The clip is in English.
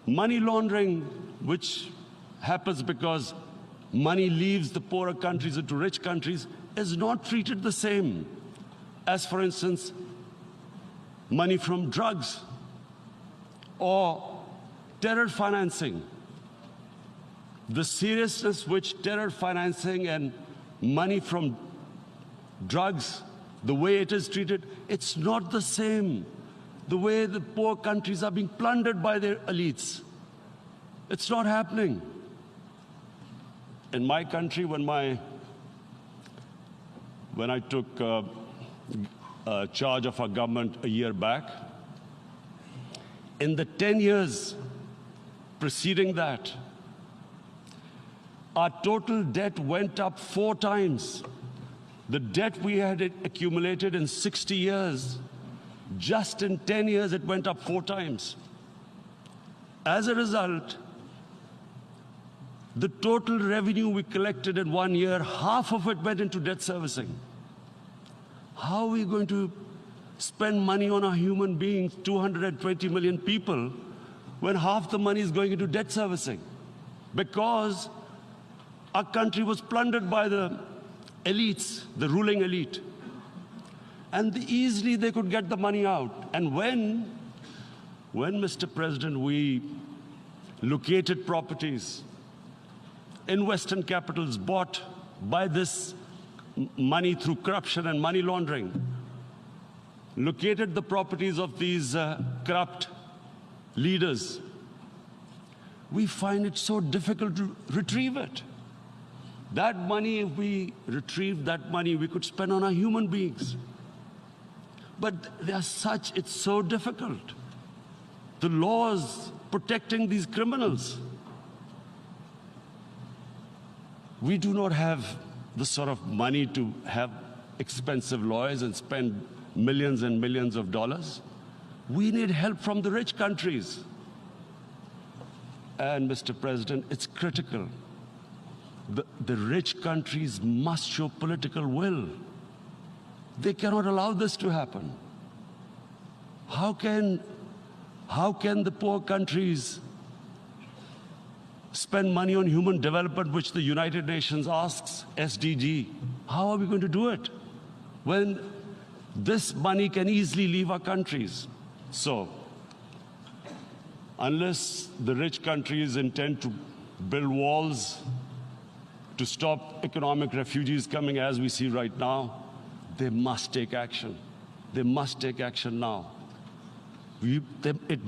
Money laundering, which happens because money leaves the poorer countries into rich countries, is not treated the same as, for instance, money from drugs or terror financing. The seriousness which terror financing and money from drugs, the way it is treated, it's not the same. The way the poor countries are being plundered by their elites. It's not happening. In my country, when I took charge of our government a year back, in the 10 years preceding that, our total debt went up 4 times. The debt we had accumulated in 60 years, just in 10 years, it went up 4 times. As a result, the total revenue we collected in 1 year, half of it went into debt servicing. How are we going to spend money on our human beings, 220 million people, when half the money is going into debt servicing? Because our country was plundered by the elites, the ruling elite. And easily they could get the money out. And when, Mr. President, we located properties in Western capitals bought by this money through corruption and money laundering, located the properties of these corrupt leaders, we find it so difficult to retrieve it. That money, if we retrieved that money, we could spend on our human beings. But they are such, it's so difficult. The laws protecting these criminals. We do not have the sort of money to have expensive lawyers and spend millions and millions of dollars. We need help from the rich countries. And Mr. President, it's critical. The rich countries must show political will. They cannot allow this to happen. How can the poor countries spend money on human development, which the United Nations asks, SDG? How are we going to do it when this money can easily leave our countries? So, unless the rich countries intend to build walls to stop economic refugees coming as we see right now, they must take action. They must take action now. It